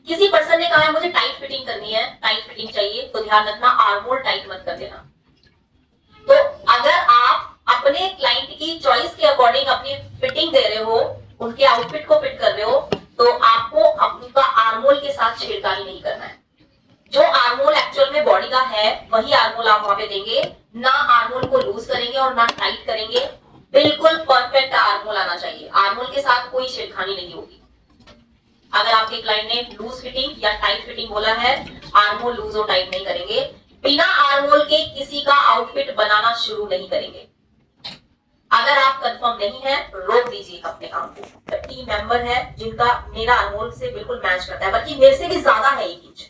Speaker 1: किसी पर्सन ने कहा है मुझे टाइट फिटिंग करनी है, टाइट फिटिंग चाहिए, तो ध्यान रखना आर्म होल टाइट मत कर देना। तो अगर आप अपने क्लाइंट की चॉइस के अकॉर्डिंग अपनी फिटिंग दे रहे हो, उनके आउटफिट को फिट कर रहे हो, तो आपको उनका आर्म होल के साथ छेड़खानी नहीं करना है। जो आर्म होल एक्चुअल में बॉडी का है वही आर्म होल आप वहां पे देंगे, ना आर्म होल को लूज करेंगे और ना टाइट करेंगे। बिल्कुल परफेक्ट आर्म होल आना चाहिए, आर्म होल के साथ कोई छेड़खानी नहीं होगी। अगर आपके क्लाइंट ने लूज फिटिंग या टाइट फिटिंग बोला है, आर्म होल लूज और टाइट नहीं करेंगे। बिना आर्म होल के किसी का आउटफिट बनाना शुरू नहीं करेंगे। अगर आप कंफर्म नहीं है, रोक दीजिए अपने काम को। टीम मेंबर है जिनका मेरा आर्म होल से बिल्कुल मैच करता है, बल्कि मेरे से भी ज्यादा है 1 इंच।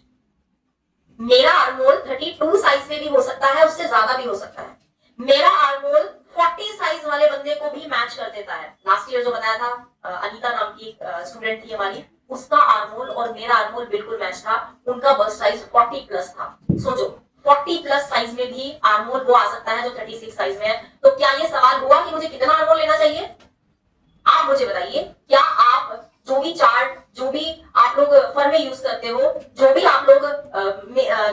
Speaker 1: मेरा आर्म होल 32 साइज में भी हो सकता है, उससे ज्यादा भी हो सकता है। मेरा आर्म होल 40 साइज वाले बंदे को भी मैच कर देता है। लास्ट ईयर जो बताया था, अनीता नाम की स्टूडेंट थी हमारी, उसका आर्म होल और मेरा आर्म होल बिल्कुल मैच था। उनका बस्ट साइज 40 प्लस था। सोचो 40 प्लस साइज में भी आर्म होल वो आ सकता है जो 36 साइज में है। तो क्या ये सवाल हुआ कि मुझे कितना आर्म होल लेना चाहिए? आप मुझे बताइए, क्या आप जो भी चार्ट, जो भी आप लोग फर्म में यूज करते हो, जो भी आप लोग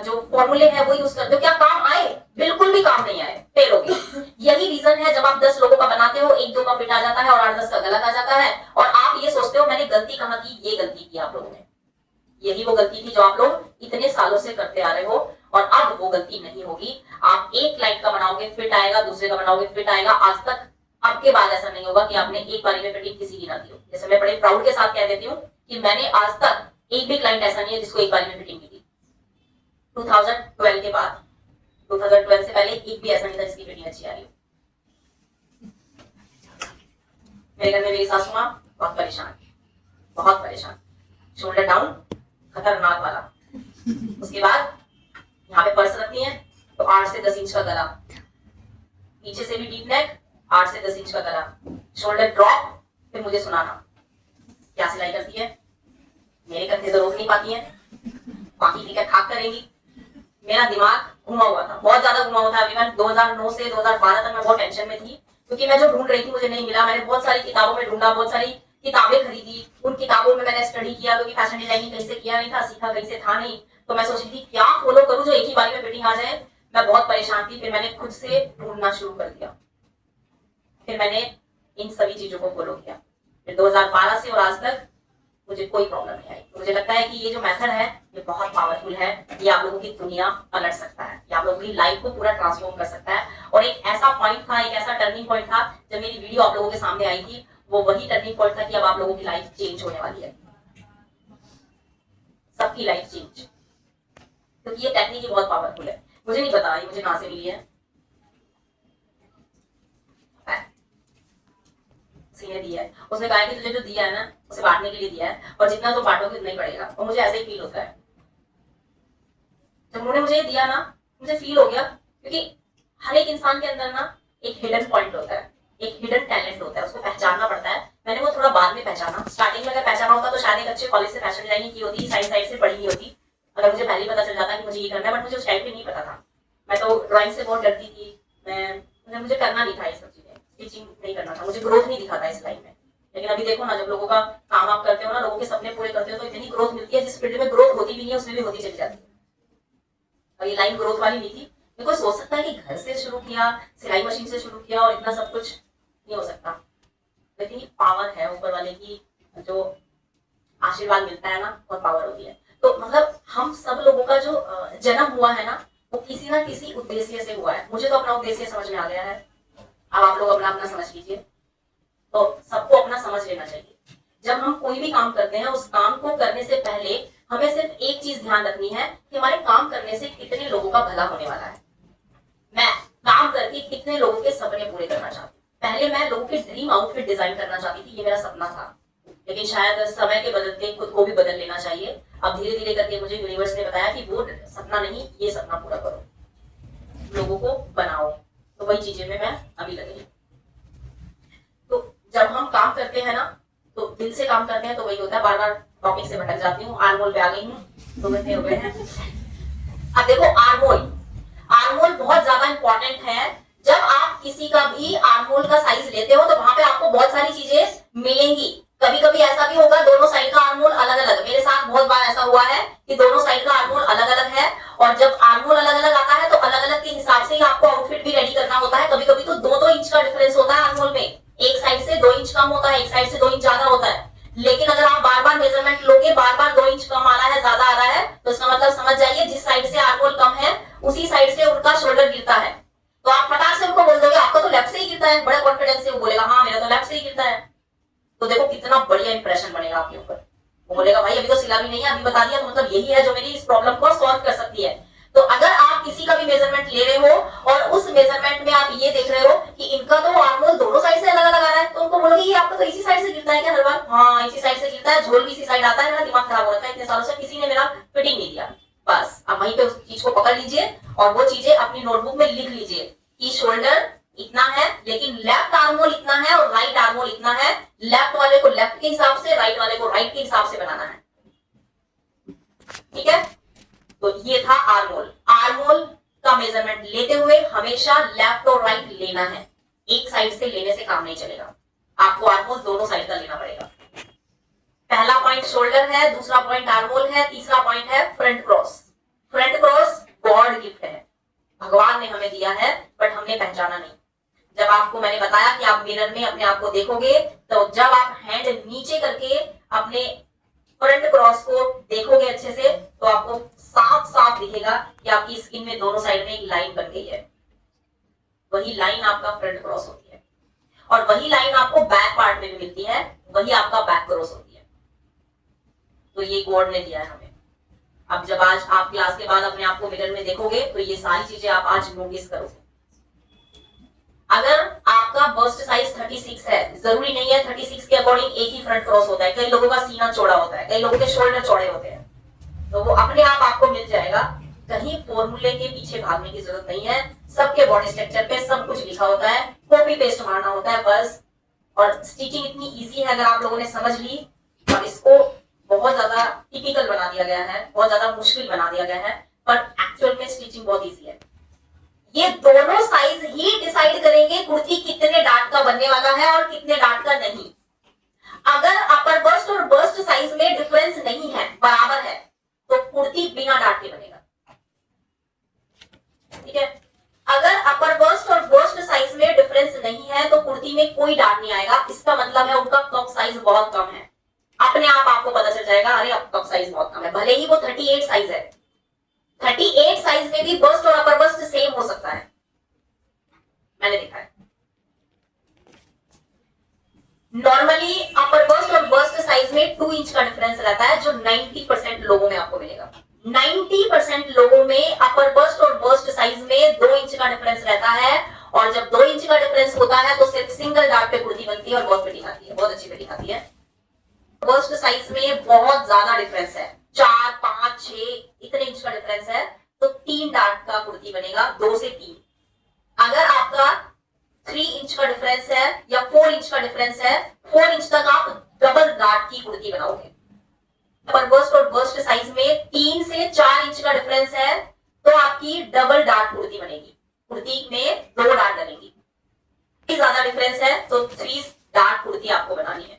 Speaker 1: जो फॉर्मूले हैं वो यूज करते हो, क्या काम आए? बिल्कुल भी काम नहीं आए, फेल हो गए। यही रीजन है, जब आप 10 लोगों का बनाते हो, 1-2 का फिट आ जाता है और 8-10 का गलत आ जाता है, और आप ये सोचते हो मैंने गलती कहाँ की। ये गलती की आप लोगों ने, यही वो गलती थी जो आप लोग इतने सालों से करते आ रहे हो, और अब वो गलती नहीं होगी। आप एक क्लाइंट का बनाओगे फिट आएगा, दूसरे का बनाओगे फिट आएगा। आज तक अब के बाद ऐसा नहीं होगा कि आपने एक बारी में फिटिंग किसी की ना दी हो। जैसे मैं बड़े प्राउड के साथ कह देती हूँ कि मैंने आज तक एक भी क्लाइंट ऐसा नहीं है जिसको एक बारी में फिटिंग की थी। 2012 के बाद, 2012 से पहले एक भी ऐसा नहीं था जिसकी फिटिंग अच्छी आ रही हो। मेरे घर में मेरी सासू माँ बहुत परेशान, बहुत परेशान। शोल्डर डाउन खतरनाक वाला। उसके बाद यहाँ पे पर्स रखती है तो 8 से 10 इंच का गला, पीछे से भी डीप नेक, 8 से 10 इंच का गला, शोल्डर ड्रॉप। फिर मुझे सुनाना क्या सिलाई करती है, मेरे कंधे तो रोक नहीं पाती है, बाकी ठीक है ठाक करेंगी। मेरा दिमाग घुमा हुआ था, बहुत ज्यादा घुमा हुआ था। अभी मैं 2009 से 2012 तक मैं बहुत टेंशन में थी, क्योंकि मैं जो ढूंढ रही थी मुझे नहीं मिला। मैंने बहुत सारी किताबों में ढूंढा, बहुत सारी किताबें खरीदी, उन किताबों में मैंने स्टडी किया, क्योंकि फैशन डिजाइनिंग कहीं से किया नहीं था, सीखा कहीं से था नहीं। तो मैं सोच रही थी क्या फॉलो करूं जो एक ही बारी में फिटिंग आ जाए। मैं बहुत परेशान थी। फिर मैंने खुद से ढूंढना शुरू कर दिया, फिर मैंने इन सभी चीजों को फॉलो किया। फिर 2012 से और आज तक मुझे कोई प्रॉब्लम नहीं आई। मुझे लगता है कि ये जो मेथड है ये बहुत पावरफुल है। ये आप लोगों की दुनिया पलट सकता है, ये आप लोगों की लाइफ को पूरा ट्रांसफॉर्म कर सकता है। और एक ऐसा पॉइंट था, एक ऐसा टर्निंग पॉइंट था जब मेरी वीडियो आप लोगों के सामने आई थी। वो वही टर्निंग पॉइंट था कि अब आप लोगों की लाइफ चेंज होने वाली है, सबकी लाइफ चेंज, क्योंकि ये टेक्निक ही बहुत पावरफुल है। मुझे नहीं पता ये मुझे कहां से मिली है, सीने दिया है। उसने कहा कि तुझे जो दिया है ना उसे बांटने के लिए दिया है, और जितना तो बांटोगे उतना ही बढ़ेगा। और मुझे ऐसे ही फील होता है। जब उन्होंने मुझे ये दिया ना, मुझे फील हो गया, क्योंकि हर एक इंसान के अंदर ना एक हिडन पॉइंट होता है, एक हिडन टैलेंट होता है, उसको पहचानना पड़ता है। मैंने वो थोड़ा बाद में पहचाना। स्टार्टिंग में अगर पहचाना होता तो शायद एक अच्छे कॉलेज से फैशन डिजाइनिंग की होती, साइड से पढ़ी नहीं होती। अगर मुझे पहले ही पता चल जाता कि मुझे ये करना है, बट मुझे उस टाइम पे नहीं पता था। मैं तो ड्राइंग से बहुत डरती थी, मुझे करना नहीं था ये सब चीजें, टीचिंग नहीं करना था, मुझे ग्रोथ नहीं दिखा था इस लाइन में। लेकिन अभी देखो ना, जब लोगों का काम आप करते हो ना, लोगों के सपने पूरे करते हो, तो इतनी ग्रोथ मिलती है। जिस फील्ड में ग्रोथ होती भी नहीं है उसमें भी होती चली जाती है। और ये लाइन ग्रोथ वाली नहीं थी। कोई सोच सकता है कि घर से शुरू किया, सिलाई मशीन से शुरू किया और इतना सब कुछ नहीं हो सकता। लेकिन पावर है ऊपर वाले की जो आशीर्वाद मिलता है ना, और पावर होती है। तो मतलब हम सब लोगों का जो जन्म हुआ है ना, वो किसी ना किसी उद्देश्य से हुआ है। मुझे तो अपना उद्देश्य समझ में आ गया है, अब आप लोग अपना अपना समझ लीजिए। तो सबको अपना समझ लेना चाहिए। जब हम कोई भी काम करते हैं, उस काम को करने से पहले हमें सिर्फ एक चीज ध्यान रखनी है कि हमारे काम करने से कितने लोगों का भला होने वाला है। मैं काम करके कितने लोगों के सपने पूरे करना चाहती हूँ। पहले मैं लोगों के ड्रीम आउटफिट डिजाइन करना चाहती थी, ये मेरा सपना था, लेकिन शायद समय के बदलते खुद को भी बदल लेना चाहिए। अब धीरे धीरे करके मुझे यूनिवर्स ने बताया कि वो सपना नहीं, ये सपना पूरा करो, लोगों को बनाओ। तो वही चीजें में मैं अभी लगी। तो जब हम काम करते हैं ना, तो दिल से काम करते हैं, तो वही होता है। बार बार टॉपिक से भटक जाती हूँ, आर्मोल पे आ गई हूँ, 2 घंटे हो गए हैं। अब देखो आर्मोल, आर्मोल बहुत ज्यादा इंपॉर्टेंट है। जब आप किसी का भी आर्मोल का साइज लेते हो, तो वहां पे आपको बहुत सारी चीजें मिलेंगी। कभी कभी ऐसा भी होगा दोनों साइड का आर्मोल अलग अलग। मेरे साथ बहुत बार ऐसा हुआ है कि दोनों साइड का आर्मोल अलग अलग है, और जब आर्मोल अलग अलग आता है तो अलग अलग के हिसाब से ही आपको आउटफिट भी रेडी करना होता है। कभी कभी तो 2-2 इंच का डिफरेंस होता है आर्मोल में, एक साइड से 2 इंच कम होता है, एक साइड से 2 इंच ज्यादा होता है। लेकिन अगर आप बार बार मेजरमेंट लोगे, बार बार 2 इंच कम आ रहा है, ज्यादा आ रहा है, तो इसका मतलब समझ जाइए जिस साइड से आर्मोल कम है उसी साइड से उनका शोल्डर गिरता है। तो आप फटाक से उनको बोल दोगे आपका तो लेफ्ट से ही गिरता है, बड़े कॉन्फिडेंस से वो बोलेगा हाँ मेरा तो लेफ्ट से ही गिरता है। तो देखो कितना बढ़िया इंप्रेशन बनेगा आपके ऊपर। वो बोलेगा भाई अभी तो सिला भी नहीं है, अभी बता दिया, तो मतलब यही है जो मेरी इस प्रॉब्लम को सॉल्व कर सकती है। तो अगर आप किसी का भी मेजरमेंट ले रहे हो और उस मेजरमेंट में आप ये देख रहे हो कि इनका तो आर्मोल दोनों साइड से अलग अलग आ रहा है, तो उनको बोलोगे ये आपका तो इसी साइड से गिरता है क्या हर बार? हाँ इसी साइड से गिरता है, झोल भी इसी साइड आता है, मेरा दिमाग खराब हो रखा है इतने सालों से, किसी ने मेरा फिटिंग नहीं दिया। बस अब वहीं पे उस चीज को पकड़ लीजिए और वो चीजें अपनी नोटबुक में लिख लीजिए कि शोल्डर इतना है, लेकिन लेफ्ट आर्मोल इतना है और राइट आर्मोल इतना है। लेफ्ट वाले को लेफ्ट के हिसाब से, राइट वाले को राइट के हिसाब से बनाना है। ठीक है, तो ये था आर्मोल। आर्मोल का मेजरमेंट लेते हुए हमेशा लेफ्ट और राइट लेना है, एक साइड से लेने से काम नहीं चलेगा, आपको आर्मोल दोनों साइड का लेना पड़ेगा। पहला पॉइंट शोल्डर है, दूसरा पॉइंट आर्मोल है, तीसरा पॉइंट है front cross. Front cross God gift है, भगवान ने हमें दिया है, बट हमने पहचाना नहीं। जब आपको मैंने बताया कि आप मिरर में अपने आप को देखोगे, तो जब आप हैंड नीचे करके अपने फ्रंट क्रॉस को देखोगे अच्छे से, तो आपको साफ साफ दिखेगा कि आपकी स्किन में दोनों साइड में एक लाइन बन गई है। वही लाइन आपका फ्रंट क्रॉस होती है, और वही लाइन आपको बैक पार्ट में भी मिलती है, वही आपका बैक क्रॉस होती है। तो ये गॉड ने दिया है हमें। अब जब आज आप क्लास के बाद अपने आप को मिरर में देखोगे, तो ये सारी चीजें आप आज नोटिस करोगे। अगर आपका बस्ट साइज 36 है, जरूरी नहीं है 36 के अकॉर्डिंग एक ही फ्रंट क्रॉस होता है। कई लोगों का सीना चौड़ा होता है, कई लोगों के शोल्डर चौड़े होते हैं, तो वो अपने आप आपको मिल जाएगा। कहीं फॉर्मूले के पीछे भागने की जरूरत नहीं है, सबके बॉडी स्ट्रक्चर पे सब कुछ लिखा होता है, कॉपी पेस्ट मारना होता है बस। और स्टिचिंग इतनी इजी है, अगर आप लोगों ने समझ ली, और इसको बहुत ज्यादा टिपिकल बना दिया गया है, बहुत ज्यादा मुश्किल बना दिया गया है, पर एक्चुअल में स्टिचिंग बहुत इजी है। ये दोनों साइज ही डिसाइड करेंगे कुर्ती कितने डार्ट का बनने वाला है और कितने डार्ट का नहीं। अगर अपर बस्ट और बस्ट साइज में डिफरेंस नहीं है, बराबर है, तो कुर्ती बिना डार्ट के बनेगा। ठीक है, अगर अपर बस्ट और बस्ट साइज में डिफरेंस नहीं है तो कुर्ती में कोई डार्ट नहीं आएगा। इसका मतलब है उनका कप साइज बहुत कम है। अपने आप आपको पता चल जाएगा, अरे अब कप साइज बहुत कम है, भले ही वो 38 साइज है। 38 साइज में भी बस्ट और अपर बस्ट सेम हो सकता है, मैंने देखा है। नॉर्मली अपर बस्ट और बस्ट साइज में 2 इंच का डिफरेंस रहता है, जो 90% लोगों में आपको मिलेगा। 90% लोगों में अपर बस्ट और बस्ट साइज में 2 इंच का डिफरेंस रहता है, और जब 2 इंच का डिफरेंस होता है तो सिर्फ सिंगल डार्ट पे कुर्ती बनती है और बहुत फिटिंग आती है, बहुत अच्छी फिटिंग आती है। बस्ट साइज में बहुत ज्यादा डिफरेंस है, 4, 5, 6 इतने इंच का डिफरेंस है, तो 3 डार्ट का कुर्ती बनेगा, 2 से 3। अगर आपका 3 इंच का डिफरेंस है या 4 इंच का डिफरेंस है, 4 इंच तक आप डबल डार्ट की कुर्ती बनाओगे। पर बस्ट और बस्ट साइज में 3 से 4 इंच का डिफरेंस है, तो आपकी डबल डार्ट कुर्ती बनेगी, कुर्ती में 2 डार्ट लगेंगी। ज्यादा डिफरेंस है तो 3 डार्ट कुर्ती आपको बनानी है,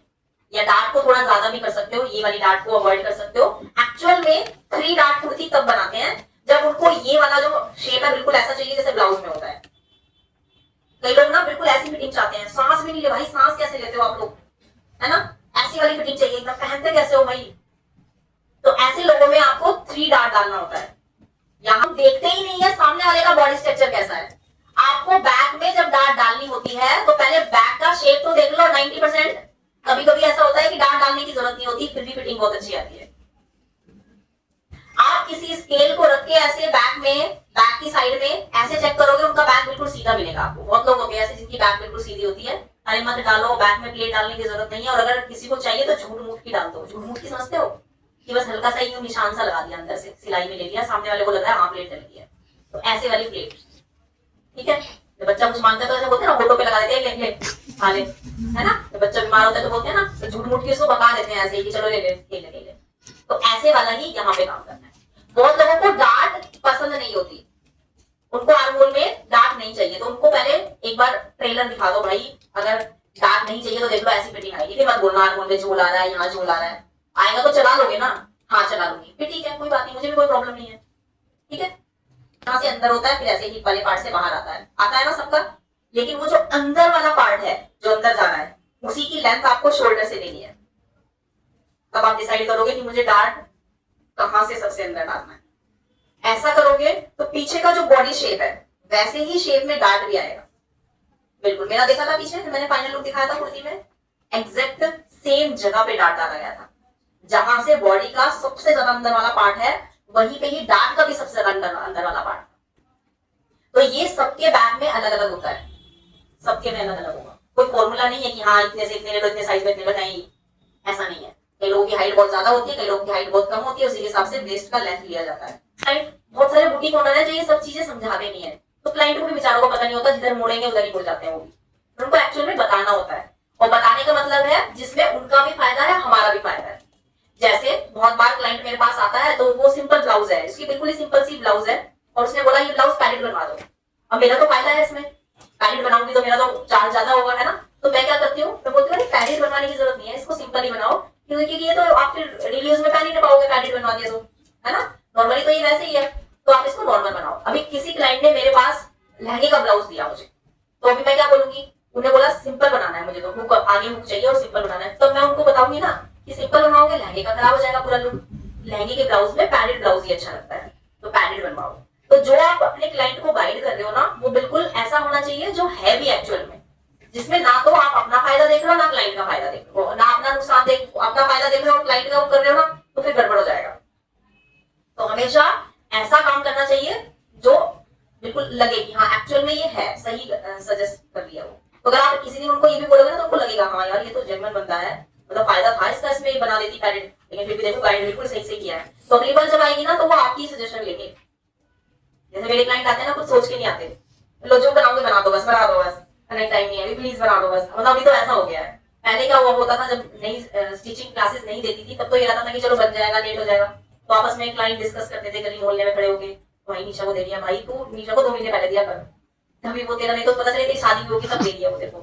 Speaker 1: या डार्ट को थोड़ा ज्यादा भी कर सकते हो, ये वाली डार्ट को अवॉइड कर सकते हो। एक्चुअल में 3 डार्ट कुर्ती तब बनाते हैं जब उनको ये वाला जो शेप है बिल्कुल ऐसा चाहिए जैसे ब्लाउज में होता है। कई लोग ना बिल्कुल ऐसी फिटिंग चाहते हैं, सांस भी नहीं ले भाई, सांस कैसे लेते हो आप लोग, है ना, ऐसी वाली फिटिंग चाहिए, एकदम पहनते कैसे हो भाई। तो ऐसे लोगों में आपको 3 डार्ट डालना होता है। यहाँ देखते ही नहीं है सामने वाले का बॉडी स्ट्रक्चर कैसा है। आपको बैक में जब डार्ट डालनी होती है तो पहले बैक का शेप तो देख लो 90%। कभी कभी ऐसा होता है कि डार्ट डालने की जरूरत नहीं होती, फिर भी फिटिंग बहुत अच्छी आती है। आप किसी स्केल को रख के ऐसे बैक में, बैक की साइड में ऐसे चेक करोगे, उनका बैक बिल्कुल सीधा मिलेगा आपको। बहुत लोग होते हैं ऐसे जिनकी बैक बिल्कुल सीधी होती है। अरे मत डालो, बैक में प्लेट डालने की जरूरत नहीं है। और अगर किसी को चाहिए तो झूठ मूठ की डाल दो। झूठ मूठ की समझते हो कि बस हल्का सा यूं निशान सा लगा दिया, अंदर से सिलाई में ले लिया, सामने वाले को लग रहा है हाँ प्लेट डल गई है, तो ऐसे वाली प्लेट, ठीक है। जब बच्चा कुछ मांगता है तो ऐसे बोलते हैं ना, फोटो पे लगा देते हैं, ले खा ले, है ना। जब बच्चा बीमार होता है तो बोलते हैं ना, तो झूठ मूठ की उसको बका देते हैं ऐसे कि चलो ले ले। तो ऐसे वाला ही यहाँ पे काम करना है। बहुत लोगों को डार्ट पसंद नहीं होती, उनको आर्महोल में डार्ट नहीं चाहिए, तो उनको पहले एक बार ट्रेलर दिखा दो भाई। अगर डार्ट नहीं चाहिए तो देख लो ऐसी फिटिंग आएगी, फिर मत बोलना आर्महोल में झोल आ रहा है, यहाँ झोल आ रहा है। आएगा तो चला लोगे ना, हाँ चला लूंगी, फिर ठीक है, कोई बात नहीं, मुझे भी कोई प्रॉब्लम नहीं है, ठीक है। यहाँ से अंदर होता है, फिर ऐसे हिप वाले पार्ट से बाहर आता है ना सबका। लेकिन वो जो अंदर वाला पार्ट है, जो अंदर जाना है, उसी की लेंथ आपको शोल्डर से लेनी है। तब आप डिसाइड करोगे कि मुझे डार्ट कहां से सबसे अंदर डालना है। ऐसा करोगे तो पीछे का जो बॉडी शेप है वैसे ही शेप में डार्ट भी आएगा। बिल्कुल मेरा देखा था पीछे, मैंने फाइनल लुक दिखाया था कुर्ती में, एग्जैक्ट सेम जगह पे डार्ट डाला गया था। जहां से बॉडी का सबसे ज्यादा अंदर वाला पार्ट है, वहीं पे ही डार्ट का भी सबसे ज्यादा अंदर वाला पार्ट। तो ये सबके बैक में अलग अलग होता है, सबके में अलग अलग होगा। कोई फॉर्मूला नहीं है कि हाँ इतने से इतने ले लो, इतने साइज में इतने लो, नहीं, ऐसा नहीं है। कई लोगों की हाइट बहुत ज्यादा होती है, कई लोगों की हाइट बहुत कम होती है, उसी के हिसाब से वेस्ट का लेंथ लिया जाता है। बहुत सारे बुटीक ओनर है जो ये सब चीजें समझाते नहीं है, तो क्लाइंट को भी बेचारों को पता नहीं होता, जिधर मुड़ेंगे उधर ही मुड़ जाते हैं वो भी। उनको एक्चुअल में बताना होता है, और बताने का मतलब है जिसमें उनका भी फायदा है, हमारा भी फायदा है। जैसे बहुत बार क्लाइंट मेरे पास आता है तो वो सिंपल ब्लाउज है, इसकी बिल्कुल ही सिंपल सी ब्लाउज है, और उसने बोला ये ब्लाउज पैडेड बनवा दो। अब मेरा तो फायदा है इसमें, पैडेड बनाऊंगी तो मेरा तो चार्ज ज्यादा होगा, है ना। तो मैं क्या करती हूँ, मैं बोलती हूँ पैडेड बनवाने की जरूरत नहीं है, इसको सिंपल ही बनाओ, क्योंकि ये तो आप फिर डेली यूज में पहन ही नहीं पाओगे पैडेड बनवा दिया तो, है ना। नॉर्मली तो ये वैसे ही है, तो आप इसको नॉर्मल बनाओ। अभी किसी क्लाइंट ने मेरे पास लहंगे का ब्लाउज दिया मुझे, तो अभी मैं क्या बोलूंगी, उन्हें बोला सिंपल बनाना है मुझे, तो हुक आगे हुक चाहिए और सिंपल बनाना है, तो मैं उनको बताऊंगी ना कि सिंपल बनवाओगे लहंगे का खराब हो जाएगा पूरा लुक, लहंगे के ब्लाउज में पैडेड ब्लाउज ही अच्छा लगता है, तो पैडेड बनवाओ। तो जो आप अपने क्लाइंट को गाइड कर रहे हो ना, वो बिल्कुल ऐसा होना चाहिए जो है भी एक्चुअल में, जिसमें ना तो आप अपना फायदा देख रहे हो, ना क्लाइंट का फायदा देख रहे हो, ना अपना नुकसान देख, अपना फायदा देख रहे हो क्लाइंट का वो कर रहे हो ना, तो फिर गड़बड़ हो जाएगा। तो हमेशा ऐसा काम करना चाहिए जो बिल्कुल लगे कि हाँ एक्चुअल में ये है, सही सजेस्ट कर दिया वो। तो अगर आप किसी दिन उनको ये भी बोलोगे ना, तो उनको लगेगा हाँ यार ये तो जेन्युइन बंदा है, मतलब फायदा था इसका, इसमें ये बना देती पैडेड, लेकिन फिर भी देखो गाइड बिल्कुल सही से किया है। तो अगली बार जब आएगी ना, तो वो आपकी सजेशन लेंगे। जैसे मेरे क्लाइंट आते हैं ना, कुछ सोच के नहीं आते, लो जो बनाओगे बना दो बस, बना दो बस, नहीं टाइम नहीं है, प्लीज बना दो बस। मतलब अभी तो ऐसा हो गया है। पहले क्या हुआ होता था, जब नई स्टिचिंग क्लासेस नहीं देती थी, तब तो ये रहता था कि चलो बन जाएगा, लेट हो जाएगा, तो आपस में क्लाइंट डिस्कस करते थे, गली मोहल्ले में खड़े होके, भाई निशा को दे दिया, भाई तू निशा को 2 महीने पहले दिया कर, तभी वो तेरा, नहीं तो पता चले तेरी शादी भी होगी तब दे दिया वो देखो।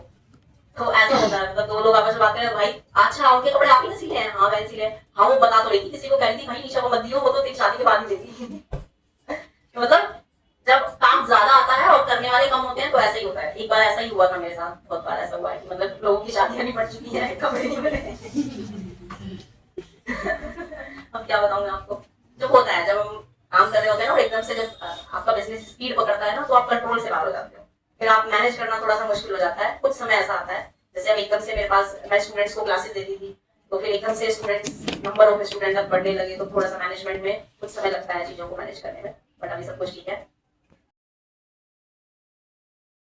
Speaker 1: तो ऐसा होता है, मतलब 2 लोग आपस में बात करें, भाई अच्छा उनके कपड़े आप ही ना सिले हैं, हाँ मैं सिले, हाँ वो बता तो रही थी, किसी को कह रही थी भाई निशा को मत दियो, वो तो तेरी शादी के बाद ही देती। मतलब जब काम ज्यादा आता है और करने वाले कम होते हैं तो ऐसा ही होता है। एक बार ऐसा ही हुआ था मेरे साथ, बहुत बार ऐसा हुआ है कि मतलब लोगों की शादियां नहीं पड़ चुकी है, कपड़े नहीं मिले। अब क्या बताऊं मैं आपको, जब होता है, जब हम काम कर रहे होते हैं ना, और एकदम से जब आपका बिजनेस स्पीड पकड़ता है ना, तो आप कंट्रोल से बाहर हो जाते हो, फिर आप मैनेज करना थोड़ा सा मुश्किल हो जाता है। कुछ समय ऐसा आता है, जैसे अब एकदम से मेरे पास, मैं स्टूडेंट्स को क्लासेस देती थी, तो फिर एकदम से स्टूडेंट्स, नंबर ऑफ स्टूडेंट अब बढ़ने लगे, तो थोड़ा सा मैनेजमेंट में कुछ समय लगता है चीजों को मैनेज करने में, बट अभी सब कुछ ठीक है।